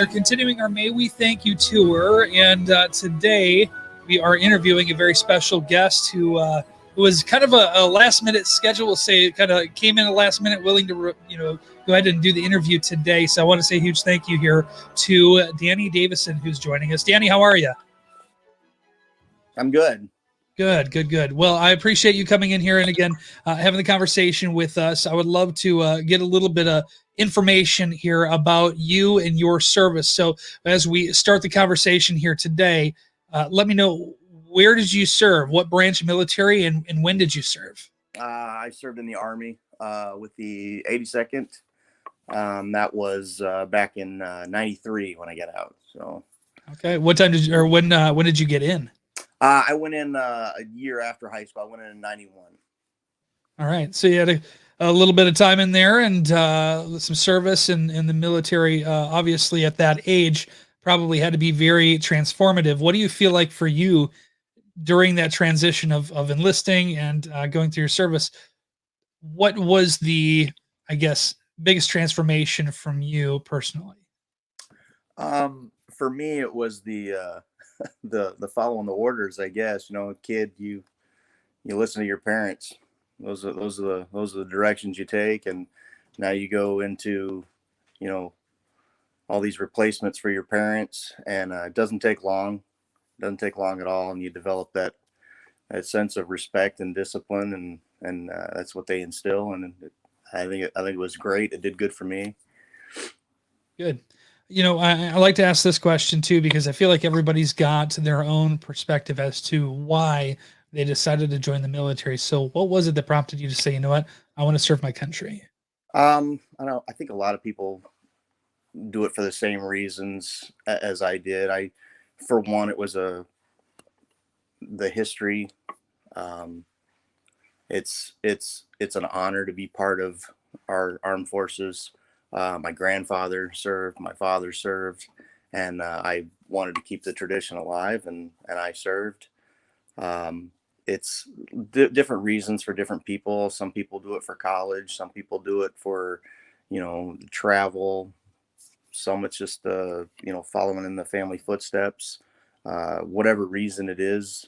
are continuing our May We Thank You tour, and today we are interviewing a very special guest who was kind of a last minute schedule. We'll say kind of came in at last minute, willing to go ahead and do the interview today. So I want to say a huge thank you here to Danny Davison, who's joining us. Danny, how are you? I'm good. Good, good, good. Well, I appreciate you coming in here and again having the conversation with us. I would love to get a little bit of information here about you and your service. So, as we start the conversation here today, let me know, where did you serve? What branch military, and when did you serve? I served in the Army with the 82nd. That was back in '93 when I got out. So, okay, what time did you, or when did you get in? I went in a year after high school. I went in '91. All right. So you had a little bit of time in there and some service in the military. Obviously, at that age, probably had to be very transformative. What do you feel like for you during that transition of enlisting and going through your service? What was the, I guess, biggest transformation from you personally? For me, it was the the following the orders. I guess kid, you listen to your parents. Those are the directions you take, and now you go into you know all these replacements for your parents, and it doesn't take long at all, and you develop that sense of respect and discipline, and that's what they instill, and I think it was great. It did good for me. Good. I like to ask this question too, because I feel like everybody's got their own perspective as to why they decided to join the military. So, what was it that prompted you to say, you know what, I want to serve my country? I know. I think a lot of people do it for the same reasons as I did. For one, it was the history. Um, it's an honor to be part of our armed forces. My grandfather served, my father served, and I wanted to keep the tradition alive, and I served. Um, it's different reasons for different people. Some people do it for college. Some people do it for, travel. Some it's just following in the family footsteps. Whatever reason it is,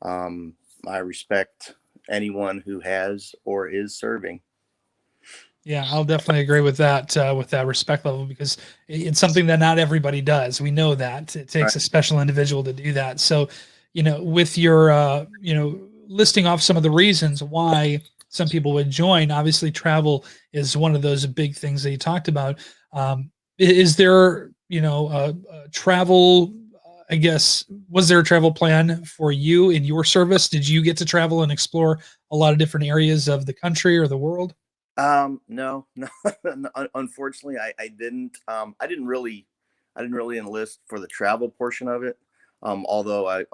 um, I respect anyone who has or is serving. Yeah, I'll definitely agree with that respect level, because it's something that not everybody does. We know that it Right. takes a special individual to do that. So, with your listing off some of the reasons why some people would join, obviously travel is one of those big things that you talked about. Is there, travel? I guess, was there a travel plan for you in your service? Did you get to travel and explore a lot of different areas of the country or the world? No, no, unfortunately, I didn't. I didn't really enlist for the travel portion of it. Although I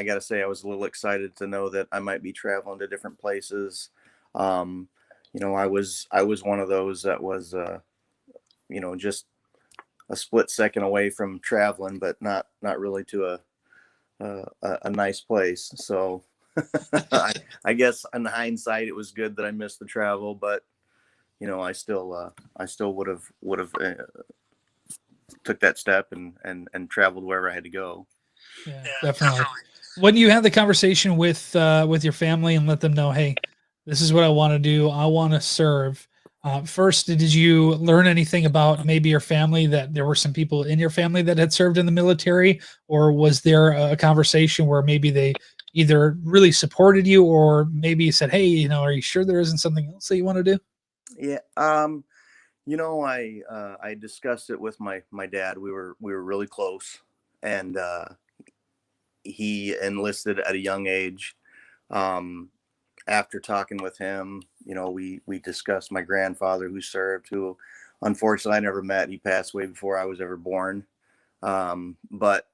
gotta say, I was a little excited to know that I might be traveling to different places. Um, I was one of those that was, just a split second away from traveling, but not really to a nice place. So I guess in hindsight, it was good that I missed the travel, but I still would have took that step and traveled wherever I had to go. Yeah, definitely. When you have the conversation with your family and let them know, hey, this is what I want to do. I want to serve. First, did you learn anything about maybe your family, that there were some people in your family that had served in the military, or was there a conversation where maybe they either really supported you, or maybe said, hey, are you sure there isn't something else that you want to do? Yeah. I discussed it with my dad. We were really close, and he enlisted at a young age. Um, After talking with him, we discussed my grandfather who served, who unfortunately I never met. He passed away before I was ever born. But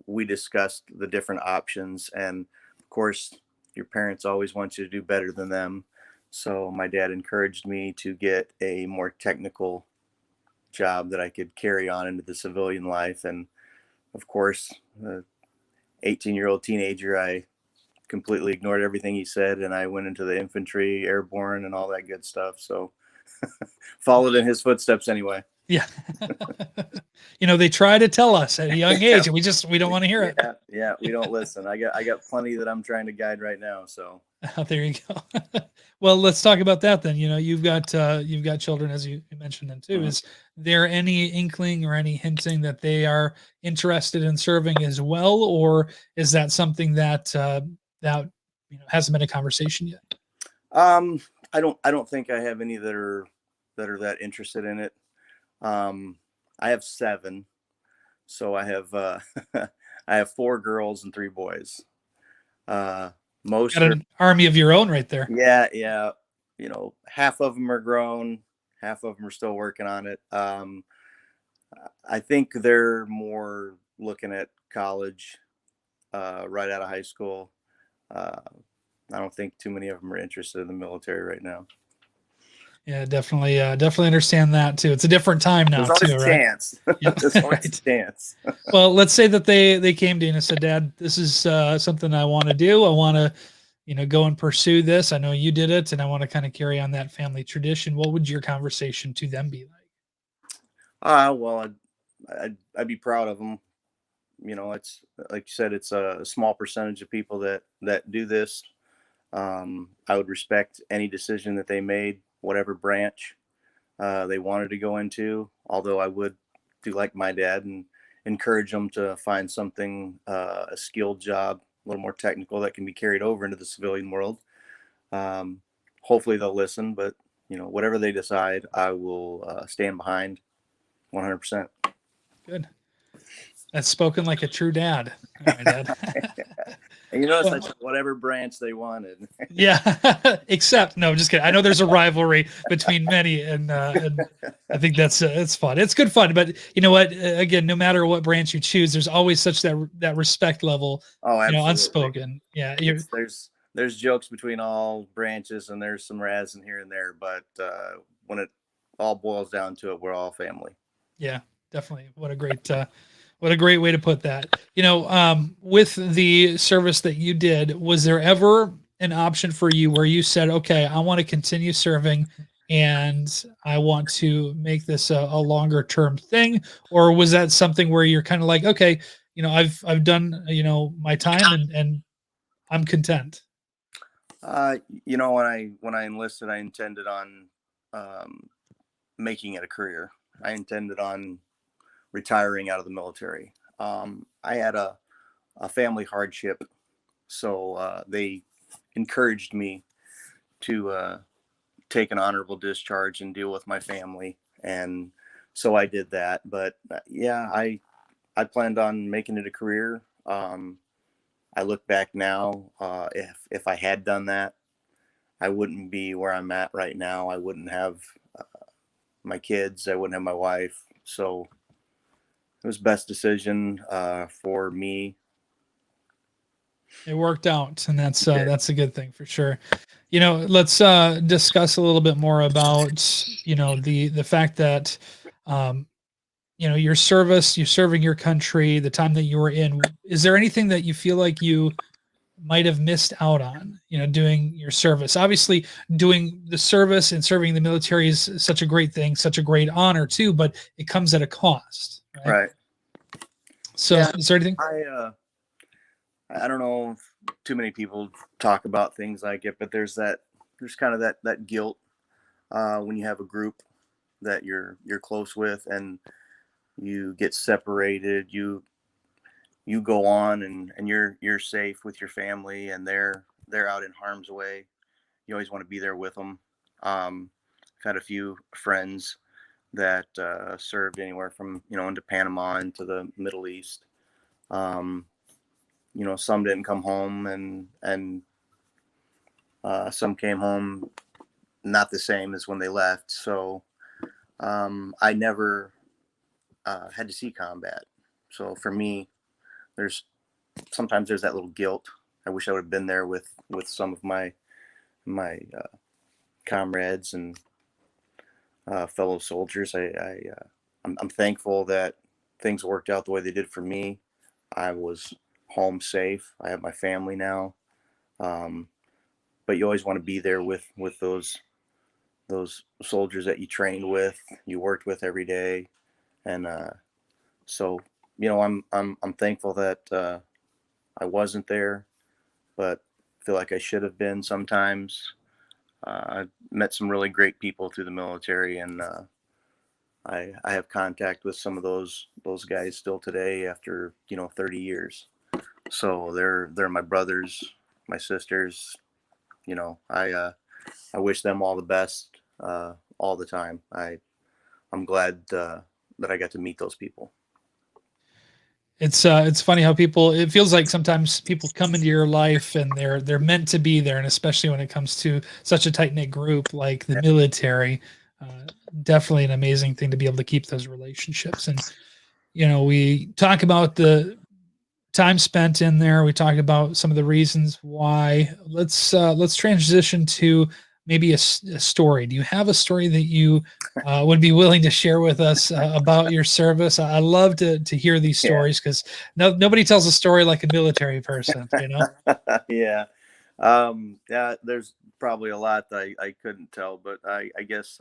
we discussed the different options, and of course, your parents always want you to do better than them. So my dad encouraged me to get a more technical job that I could carry on into the civilian life. And of course, 18-year-old teenager, I completely ignored everything he said, and I went into the infantry, airborne, and all that good stuff. So followed in his footsteps anyway. Yeah. They try to tell us at a young Yeah, age, and we don't want to hear it. yeah, we don't listen. I got plenty that I'm trying to guide right now. So There you go. Well, let's talk about that then. You've got children, as you mentioned them too. mhm. Is there any inkling or any hinting that they are interested in serving as well, or is that something that hasn't been a conversation yet? um, I don't think I have any that are that interested in it. Um, I have seven, so I have I have four girls and three boys. Uh, Got most are an army of your own right there. Yeah, yeah. Half of them are grown, half of them are still working on it. I think they're more looking at college right out of high school. Uh, I don't think too many of them are interested in the military right now. Yeah, definitely understand that too. It's a different time now There's always too, a right? chance. Yeah, There's always right. a chance. Well, let's say that they came to you and said, "Dad, this is something I want to do. I want to, go and pursue this. I know you did it, and I want to kind of carry on that family tradition." What would your conversation to them be like? Well, I'd be proud of them. It's like you said, it's a small percentage of people that do this. I would respect any decision that they made, whatever branch they wanted to go into. Although I would do like my dad and encourage them to find something, a skilled job, a little more technical that can be carried over into the civilian world. Um, Hopefully they'll listen, but whatever they decide, I will stand behind 100%. Good. That's spoken like a true dad. All right, Dad. And you notice I Well, said whatever branch they wanted. yeah, except no, just kidding. I know there's a rivalry between many, and I think that's it's fun. It's good fun, but you know what? Again, no matter what branch you choose, there's always such that respect level, Oh, absolutely. unspoken. Yeah, you're There's jokes between all branches, and there's some razzing here and there, but when it all boils down to it, we're all family. yeah, definitely. What a great way to put that. With the service that you did, was there ever an option for you where you said, okay, I want to continue serving and I want to make this a longer term thing? Or was that something where you're kind of like, okay, I've done, my time and I'm content. When I enlisted, I intended on um, making it a career. I intended on retiring out of the military. I had a family hardship, so they encouraged me to take an honorable discharge and deal with my family, and so I did that. But yeah, I planned on making it a career. I look back now, if I had done that, I wouldn't be where I'm at right now. I wouldn't have my kids. I wouldn't have my wife. So it was best decision for me. It worked out, and that's It uh, did. that's a good thing for sure. Let's discuss a little bit more about the fact that um, your service, you serving your country, the time that you were in. Is there anything that you feel like you might have missed out on, doing your service? Obviously, doing the service and serving the military is such a great thing, such a great honor too, but it comes at a cost, right? Right. So, Yeah. is there anything? I don't know if too many people talk about things like it, but there's kind of that guilt when you have a group that you're close with and you get separated. You go on and you're safe with your family, and they're out in harm's way. You always want to be there with them. I've had a few friends that served anywhere from into Panama into the Middle East. Um, some didn't come home, and some came home not the same as when they left. So I never had to see combat. So for me, there's sometimes there's that little guilt. I wish I would have been there with some of my comrades and fellow soldiers. I'm thankful that things worked out the way they did for me. I was home safe. I have my family now. Um, but you always want to be there with those those soldiers that you trained with, you worked with every day. And so, I'm thankful that I wasn't there, but feel like I should have been sometimes. I met some really great people through the military, and I have contact with some of those guys still today after 30 years. So they're my brothers, my sisters. I wish them all the best all the time. I'm glad that I got to meet those people. It's funny how people, it feels like sometimes people come into your life and they're meant to be there, and especially when it comes to such a tight knit group like the military, definitely an amazing thing to be able to keep those relationships. And we talk about the time spent in there. We talked about some of the reasons why. Let's transition to maybe a story. Do you have a story that you would be willing to share with us about your service? I love to hear these stories because nobody tells a story like a military person. Yeah. Yeah, there's probably a lot that I couldn't tell, but I guess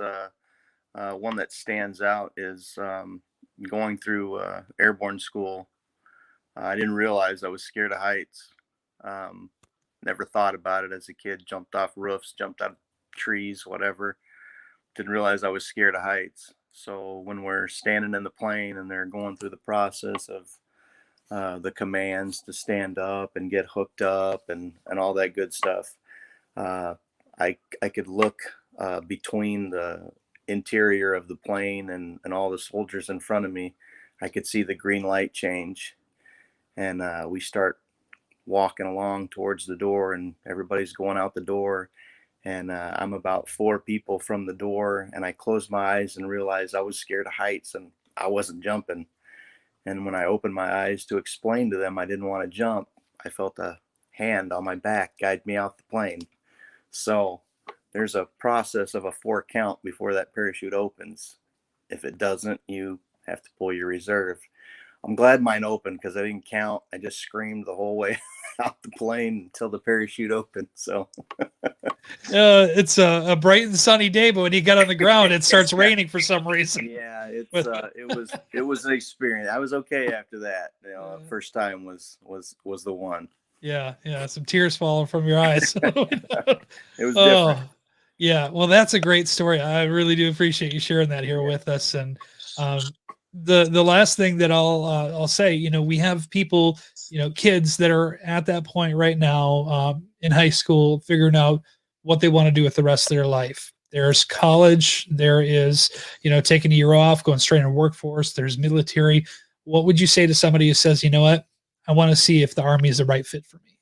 one that stands out is going through airborne school. I didn't realize I was scared of heights. Um, Never thought about it as a kid. Jumped off roofs, jumped out of trees, whatever. Didn't realize I was scared of heights. So when we're standing in the plane and they're going through the process of the commands to stand up and get hooked up and all that good stuff, uh, I could look between the interior of the plane and all the soldiers in front of me. I could see the green light change, and we start walking along towards the door, and everybody's going out the door, and I'm about 4 people from the door, and I closed my eyes and realized I was scared of heights and I wasn't jumping. And when I opened my eyes to explain to them I didn't want to jump, I felt a hand on my back guide me out the plane. So there's a process of a 4 count before that parachute opens. If it doesn't, you have to pull your reserve. I'm glad mine opened because I didn't count. I just screamed the whole way out the plane until the parachute opened. So It's a bright and sunny day, but when you get on the ground, it starts raining for some reason. yeah, it was an experience. I was okay after that. First time was the one. Yeah, some tears falling from your eyes. It was Oh, different. yeah. Well, that's a great story. I really do appreciate you sharing that here with us. And the last thing that I'll say, we have people, kids that are at that point right now in high school, figuring out what they want to do with the rest of their life. There's college. There is, taking a year off, going straight into workforce. There's military. What would you say to somebody who says, you know what, I want to see if the Army is the right fit for me?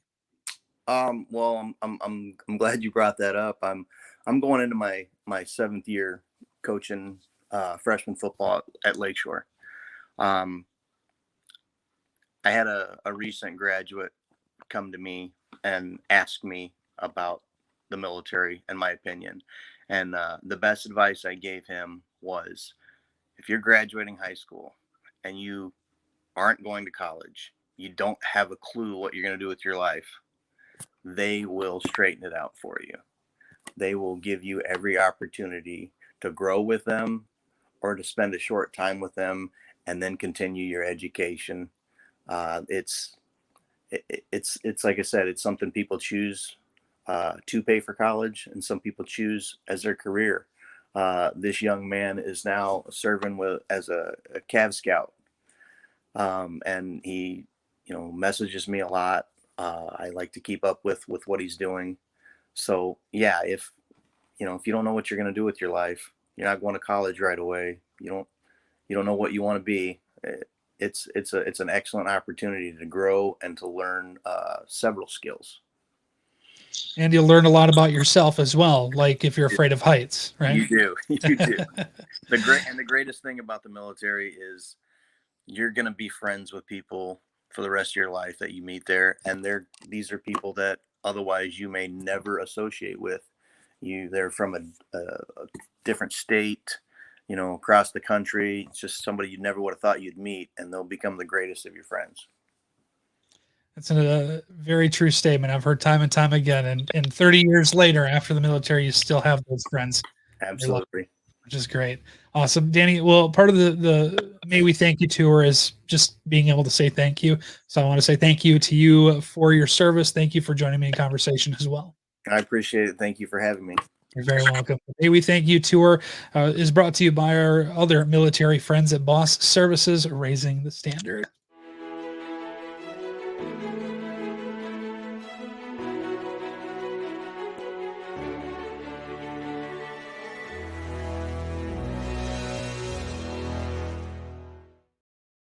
Well, I'm glad you brought that up. I'm going into my 7th year coaching freshman football at Lakeshore. Um, I had a recent graduate come to me and ask me about the military and my opinion. And the best advice I gave him was, if you're graduating high school and you aren't going to college, you don't have a clue what you're going to do with your life, they will straighten it out for you. They will give you every opportunity to grow with them or to spend a short time with them and then continue your education. It's like I said, it's something people choose to pay for college, and some people choose as their career. This young man is now serving as a Cav Scout, and he, messages me a lot. I like to keep up with what he's doing. So yeah, if you don't know what you're going to do with your life, you're not going to college right away. You don't know what you want to be. It's an excellent opportunity to grow and to learn several skills. And you'll learn a lot about yourself as well. Like if you're afraid of heights, right? You do, you do. The greatest thing about the military is you're going to be friends with people for the rest of your life that you meet there, and these are people that otherwise you may never associate with. They're from a different state, across the country. It's just somebody you never would have thought you'd meet, and they'll become the greatest of your friends. That's a very true statement. I've heard time and time again. And 30 years later, after the military, you still have those friends. Absolutely. Which is great. Awesome. Danny, well, part of the May We Thank You tour is just being able to say thank you. So I want to say thank you to you for your service. Thank you for joining me in conversation as well. I appreciate it. Thank you for having me. You're very welcome. May We Thank You tour is brought to you by our other military friends at Boss Services, Raising the Standard.